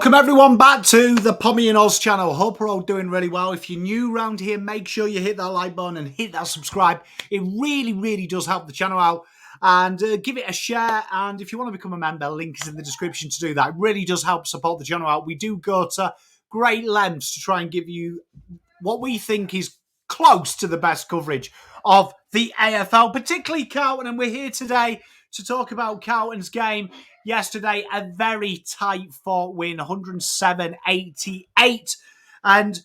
Welcome everyone back to the Pommy and Oz channel. Hope we're all doing really well. If you're new around here, make sure you hit that like button and hit that subscribe. It really does help the channel out. And give it a share. And if you want to become a member, link is in the description to do that. It really does help support the channel out. We do go to great lengths to try and give you what we think is close to the best coverage of the AFL, particularly Carlton. And we're here today to talk about Carlton's game yesterday. A very tight fought win, 107-88. And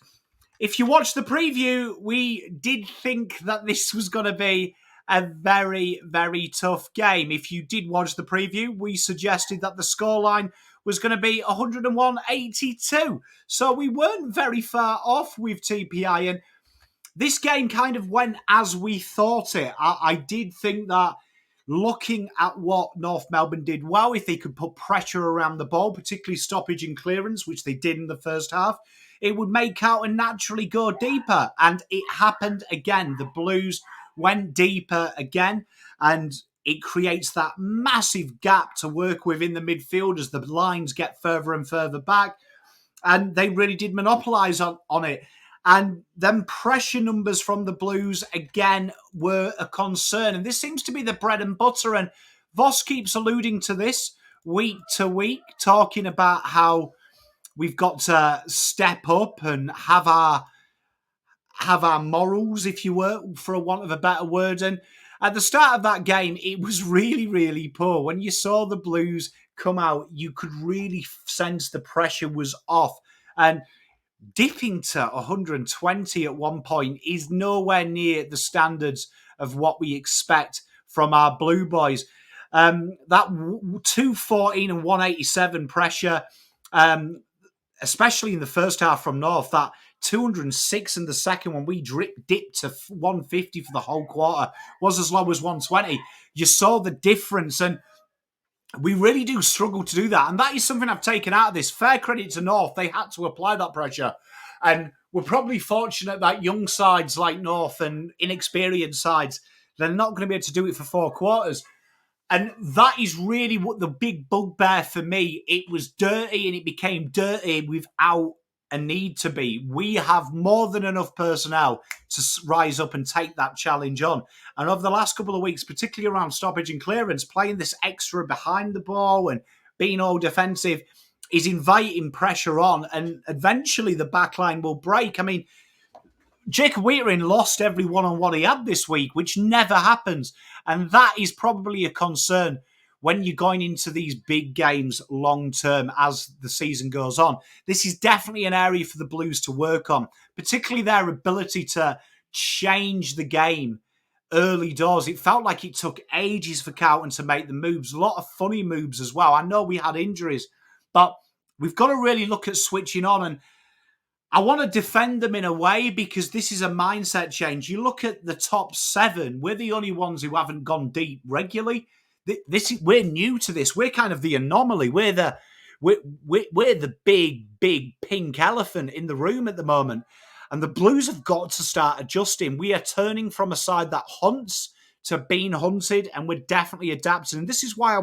if you watch the preview, we did think that this was going to be a very tough game. If you did watch the preview, we suggested that the scoreline was going to be 101-82. So we weren't very far off with TPI. And this game kind of went as we thought it. I did think that looking at what North Melbourne did well, if they could put pressure around the ball, particularly stoppage and clearance, which they did in the first half, it would make Carlton naturally go deeper. And it happened again. The Blues went deeper again, and it creates that massive gap to work with in the midfield as the lines get further and further back. And they really did monopolise on it. And then pressure numbers from the Blues, again, were a concern. And this seems to be the bread and butter. And Voss keeps alluding to this week to week, talking about how we've got to step up and have our morals, if you were, for a want of a better word. And at the start of that game, it was really poor. When you saw the Blues come out, you could really sense the pressure was off. And dipping to 120 at one point is nowhere near the standards of what we expect from our Blue Boys. That 214 and 187 pressure, especially in the first half from North, that 206 in the second when we dipped to 150 for the whole quarter, was as low as 120. You saw the difference, and we really do struggle to do that. And that is something I've taken out of this. Fair credit to North. They had to apply that pressure. And we're probably fortunate that young sides like North and inexperienced sides, they're not going to be able to do it for 4 quarters. And that is really what the big bugbear for me. It was dirty, and it became dirty without a need to be. We have more than enough personnel to rise up and take that challenge on. And over the last couple of weeks, particularly around stoppage and clearance, playing this extra behind the ball and being all defensive is inviting pressure on, and eventually the back line will break. I mean, Jacob Whittaker lost every one-on-one he had this week, which never happens. And that is probably a concern when you're going into these big games long-term as the season goes on. This is definitely an area for the Blues to work on, particularly their ability to change the game early doors. It felt like it took ages for Carlton to make the moves, a lot of funny moves as well. I know we had injuries, but we've got to really look at switching on. And I want to defend them in a way, because this is a mindset change. You look at the top 7, we're the only ones who haven't gone deep regularly. We're new to this. We're kind of the anomaly. We're the big pink elephant in the room at the moment. And the Blues have got to start adjusting. We are turning from a side that hunts to being hunted, and we're definitely adapting. And this is why I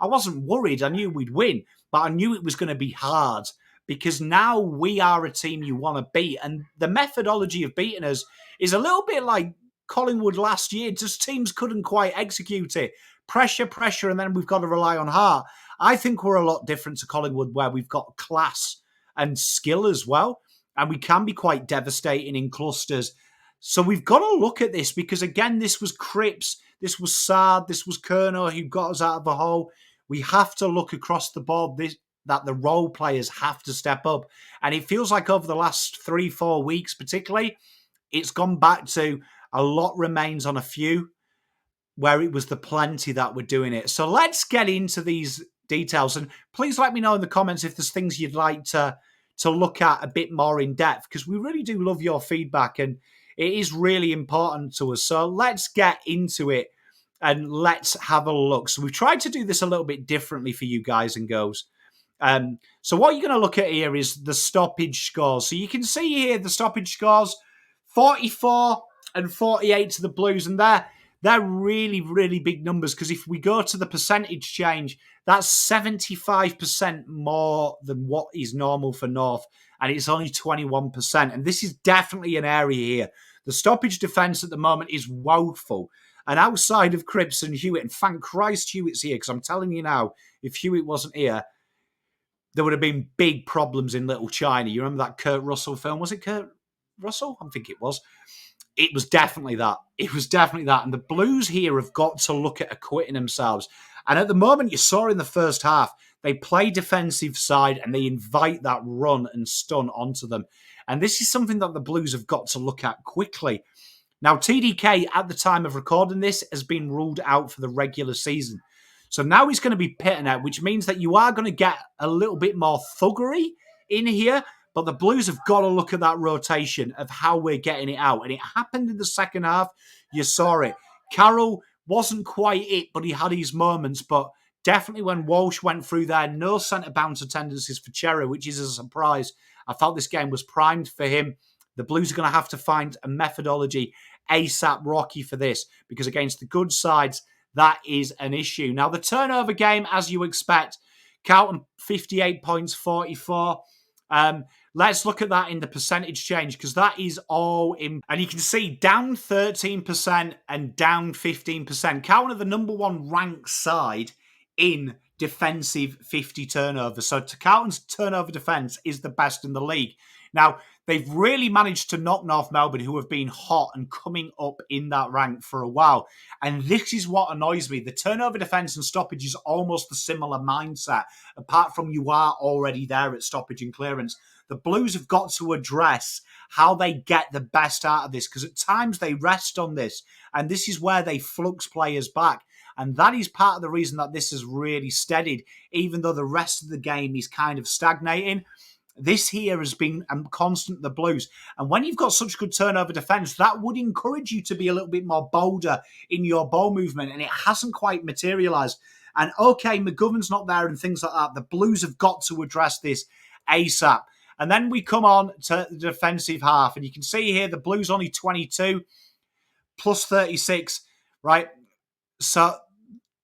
wasn't worried. I knew we'd win, but I knew it was going to be hard, because now we are a team you want to beat. And the methodology of beating us is a little bit like Collingwood last year. Just teams couldn't quite execute it. Pressure, and then we've got to rely on heart. I think we're a lot different to Collingwood, where we've got class and skill as well, and we can be quite devastating in clusters. So we've got to look at this, because, again, this was Cripps, this was Sard, this was Kerno who got us out of the hole. We have to look across the board that the role players have to step up. And it feels like over the last 3-4 weeks particularly, it's gone back to a lot remains on a few, where it was the plenty that were doing it. So let's get into these details. And please let me know in the comments if there's things you'd like to look at a bit more in depth, because we really do love your feedback, and it is really important to us. So let's get into it and let's have a look. So we've tried to do this a little bit differently for you guys and girls. So what you're going to look at here is the stoppage scores. So you can see here the stoppage scores, 44 and 48 to the Blues, and they're they're really, really big numbers, because if we go to the percentage change, that's 75% more than what is normal for North, and it's only 21%. And this is definitely an area here. The stoppage defence at the moment is woeful. And outside of Cripps and Hewitt, and thank Christ Hewitt's here, because I'm telling you now, if Hewitt wasn't here, there would have been big problems in Little China. You remember that Kurt Russell film? Was it Kurt Russell? I think it was. It was definitely that. It was definitely that. And the Blues here have got to look at acquitting themselves. And at the moment, you saw in the first half, they play defensive side and they invite that run and stun onto them. And this is something that the Blues have got to look at quickly. Now, TDK, at the time of recording this, has been ruled out for the regular season. So now he's going to be pitting out, which means that you are going to get a little bit more thuggery in here. But the Blues have got to look at that rotation of how we're getting it out. And it happened in the second half. You saw it. Carroll wasn't quite it, but he had his moments. But definitely when Walsh went through there, no centre bounce attendances for Cherry, which is a surprise. I felt this game was primed for him. The Blues are going to have to find a methodology ASAP Rocky for this, because against the good sides, that is an issue. Now, the turnover game, as you expect, Carlton 58 points, 44. Let's look at that in the percentage change, because that is all in. And you can see down 13% and down 15%. Carlton are the number one ranked side in defensive 50 turnovers. So Carlton's turnover defence is the best in the league. Now, they've really managed to knock North Melbourne, who have been hot and coming up in that rank for a while. And this is what annoys me. The turnover defence and stoppage is almost the similar mindset, apart from you are already there at stoppage and clearance. The Blues have got to address how they get the best out of this, because at times they rest on this, and this is where they flux players back. And that is part of the reason that this has really steadied, even though the rest of the game is kind of stagnating. This here has been constant, the Blues. And when you've got such good turnover defence, that would encourage you to be a little bit more bolder in your ball movement, and it hasn't quite materialised. And okay, McGovern's not there and things like that. The Blues have got to address this ASAP. And then we come on to the defensive half, and you can see here the Blues only 22, plus 36, right? So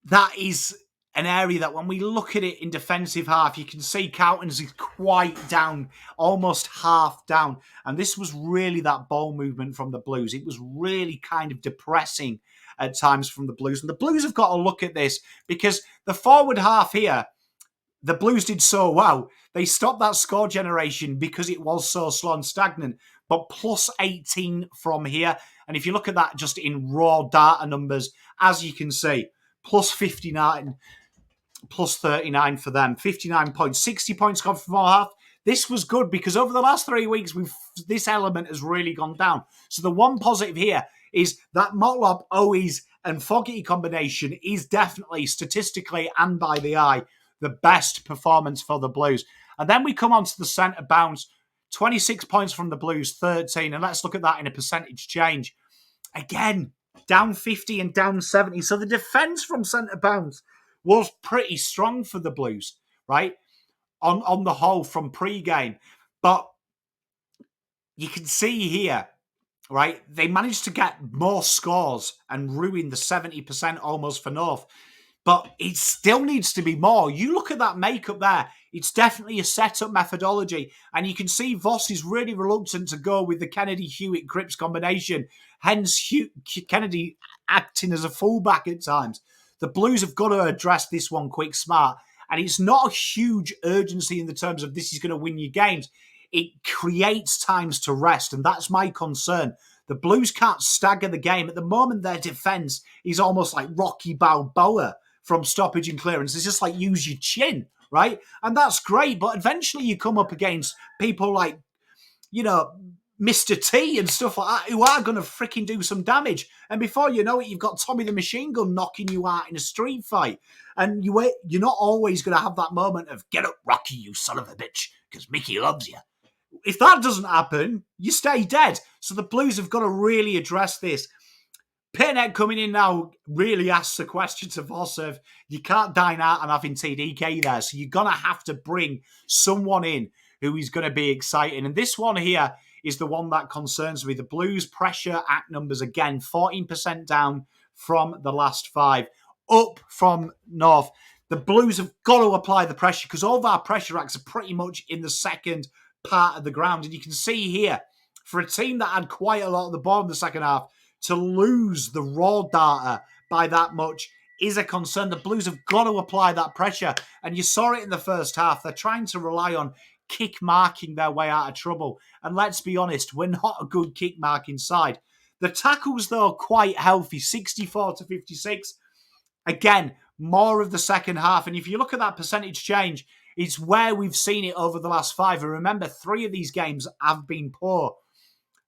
that is an area that when we look at it in defensive half, you can see Carlton's is quite down, almost half down. And this was really that ball movement from the Blues. It was really kind of depressing at times from the Blues. And the Blues have got to look at this, because the forward half here, the Blues did so well. They stopped that score generation because it was so slow and stagnant. But plus 18 from here. And if you look at that just in raw data numbers, as you can see, plus 59, plus 39 for them. 59 points, 60 points gone from our half. This was good, because over the last 3 weeks, this element has really gone down. So the one positive here is that Motlop, Owies and Fogarty combination is definitely, statistically and by the eye, the best performance for the Blues. And then we come on to the centre bounce. 26 points from the Blues, 13. And let's look at that in a percentage change. Again, down 50 and down 70. So the defence from centre bounce was pretty strong for the Blues, right? On the whole from pre-game. But you can see here, right, they managed to get more scores and ruin the 70% almost for North. But it still needs to be more. You look at that makeup there, it's definitely a setup methodology. And you can see Voss is really reluctant to go with the Kennedy-Hewitt-Cripps combination. Hence, Kennedy acting as a fullback at times. The Blues have got to address this one quick, smart. And it's not a huge urgency in the terms of this is going to win you games. It creates times to rest, and that's my concern. The Blues can't stagger the game. At the moment, their defence is almost like Rocky Balboa from stoppage and clearance. It's just like use your chin, right? And that's great, but eventually you come up against people like, you know, Mr. T and stuff like that, who are going to freaking do some damage. And before you know it, you've got Tommy the Machine Gun knocking you out in a street fight. And you're not always going to have that moment of, get up, Rocky, you son of a bitch, because Mickey loves you. If that doesn't happen, you stay dead. So the Blues have got to really address this. Pitnet coming in now really asks the question to Voss of, you can't dine out and having TDK there. So you're going to have to bring someone in who is going to be exciting. And this one here is the one that concerns me. The Blues pressure act numbers, again, 14% down from the last 5. Up from North. The Blues have got to apply the pressure because all of our pressure acts are pretty much in the second part of the ground. And you can see here, for a team that had quite a lot of the ball in the second half, to lose the raw data by that much is a concern. The Blues have got to apply that pressure. And you saw it in the first half. They're trying to rely on kick marking their way out of trouble. And let's be honest, we're not a good kick marking side. The tackles, though, quite healthy, 64 to 56. Again, more of the second half. And if you look at that percentage change, it's where we've seen it over the last 5. And remember, 3 of these games have been poor.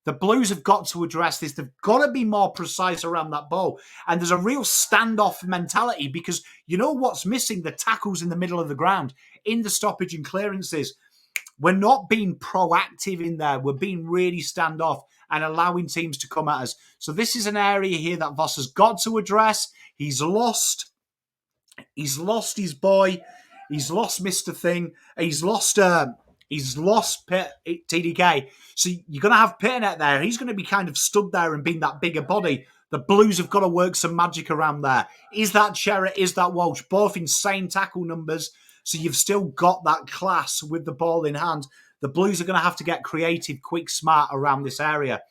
The Blues have got to address this. They've got to be more precise around that ball. And there's a real standoff mentality because you know what's missing? The tackles in the middle of the ground, in the stoppage and clearances. We're not being proactive in there. We're being really standoff and allowing teams to come at us. So this is an area here that Voss has got to address. He's lost his boy. He's lost Mr. Thing. He's lost TDK. So you're going to have Pitternet there. He's going to be kind of stood there and being that bigger body. The Blues have got to work some magic around there. Is that Cherrett? Is that Walsh? Both insane tackle numbers. So you've still got that class with the ball in hand. The Blues are going to have to get creative, quick, smart around this area.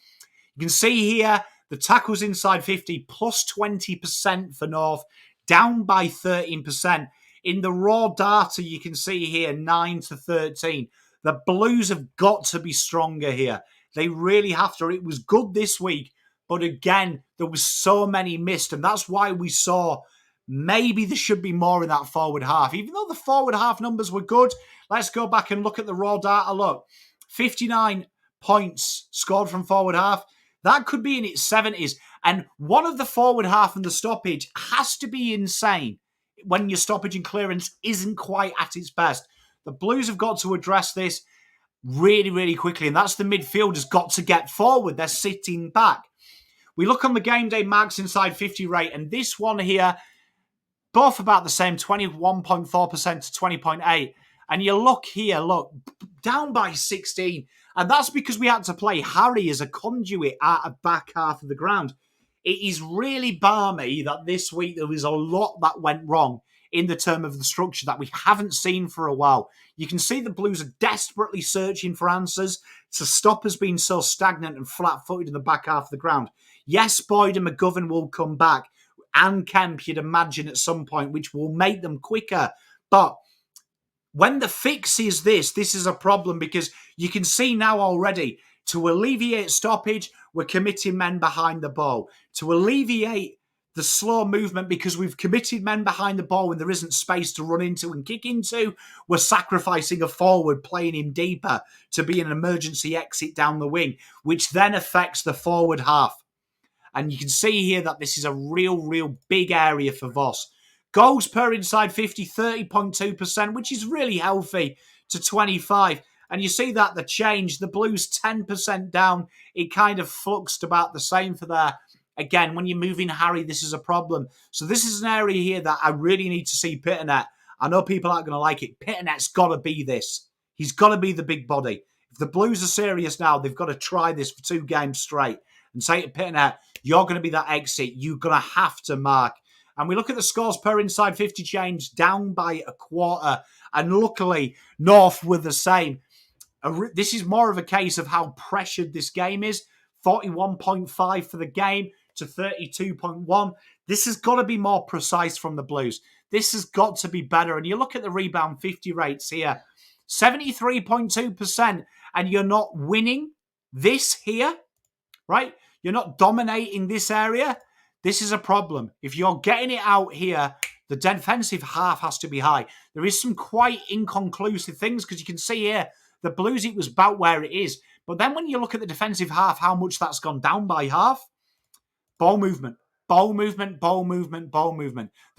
You can see here, the tackles inside 50, plus 20% for North, down by 13%. In the raw data, you can see here, 9 to 13. The Blues have got to be stronger here. They really have to. It was good this week, but again, there was so many missed, and that's why we saw maybe there should be more in that forward half. Even though the forward half numbers were good, let's go back and look at the raw data. Look, 59 points scored from forward half. That could be in its 70s. And one of the forward half and the stoppage has to be insane when your stoppage and clearance isn't quite at its best. The Blues have got to address this really, really quickly. And that's the midfielders got to get forward. They're sitting back. We look on the game day marks inside 50 rate. And this one here, both about the same, 21.4% to 20.8. And you look here, look, down by 16. And that's because we had to play Harry as a conduit at a back half of the ground. It is really balmy that this week there was a lot that went wrong in the term of the structure that we haven't seen for a while. You can see the Blues are desperately searching for answers to stop us being so stagnant and flat-footed in the back half of the ground. Yes, Boyd and McGovern will come back, and Kemp, you'd imagine, at some point, which will make them quicker. But when the fix is this is a problem because you can see now already, to alleviate stoppage, we're committing men behind the ball. To alleviate the slow movement, because we've committed men behind the ball when there isn't space to run into and kick into, we're sacrificing a forward, playing him deeper to be an emergency exit down the wing, which then affects the forward half. And you can see here that this is a real big area for Voss. Goals per inside 50, 30.2%, which is really healthy, to 25. And you see that the change, the Blues 10% down, it kind of fluxed about the same for there. Again, when you're moving Harry, this is a problem. So this is an area here that I really need to see Pitternet. I know people aren't going to like it. Pitternet's got to be this. He's got to be the big body. If the Blues are serious now, they've got to try this for 2 games straight and say to Pitternet, you're going to be that exit. You're going to have to mark. And we look at the scores per inside 50 change, down by a quarter. And luckily, North were the same. This is more of a case of how pressured this game is. 41.5 for the game to 32.1. This has got to be more precise from the Blues. This has got to be better. And you look at the rebound 50 rates here, 73.2%, and you're not winning this here, right? You're not dominating this area. This is a problem. If you're getting it out here, the defensive half has to be high. There is some quite inconclusive things because you can see here, the Blues, it was about where it is. But then when you look at the defensive half, how much that's gone down by half, ball movement. The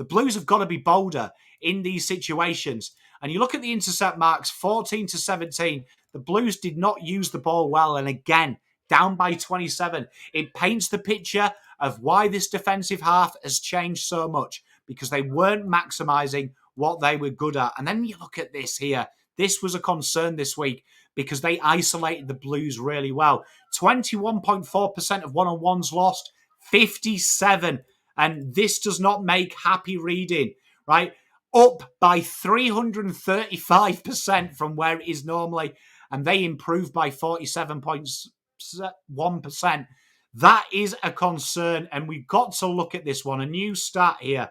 Blues have got to be bolder in these situations. And you look at the intercept marks, 14 to 17. The Blues did not use the ball well. And again, down by 27. It paints the picture of why this defensive half has changed so much, because they weren't maximising what they were good at. And then you look at this here. This was a concern this week because they isolated the Blues really well. 21.4% of one-on-ones lost, 57 And this does not make happy reading, right? Up by 335% from where it is normally, and they improved by 47.1%. That is a concern, and we've got to look at this one. A new stat here.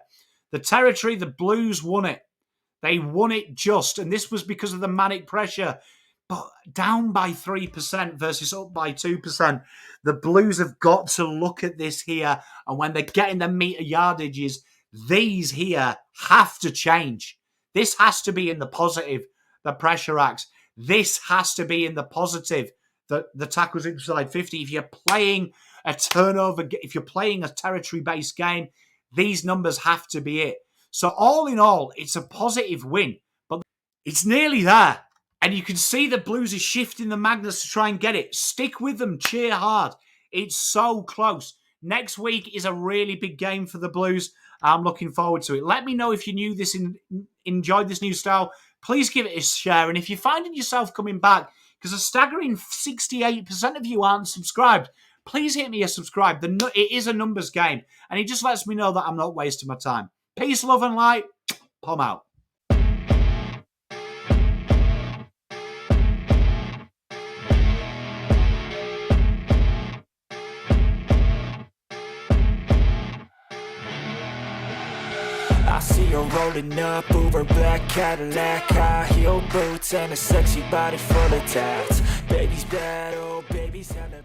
The territory, the Blues won it. They won it just, and this was because of the manic pressure, but down by 3% versus up by 2%. The Blues have got to look at this here, and when they're getting the meter yardages, these here have to change. This has to be in the positive, the pressure acts. This has to be in the positive, the tackles inside 50. If you're playing a turnover, if you're playing a territory-based game, these numbers have to be it. So all in all, it's a positive win, but it's nearly there. And you can see the Blues are shifting the magnets to try and get it. Stick with them, cheer hard. It's so close. Next week is a really big game for the Blues. I'm looking forward to it. Let me know if you knew this and enjoyed this new style. Please give it a share. And if you're finding yourself coming back, because a staggering 68% of you aren't subscribed, please hit me a subscribe. It is a numbers game, and it just lets me know that I'm not wasting my time. Peace, love, and light. Pom out. I see her rolling up, Uber black Cadillac, high heel boots and a sexy body full of tats. Baby's bad, oh baby's hella bad.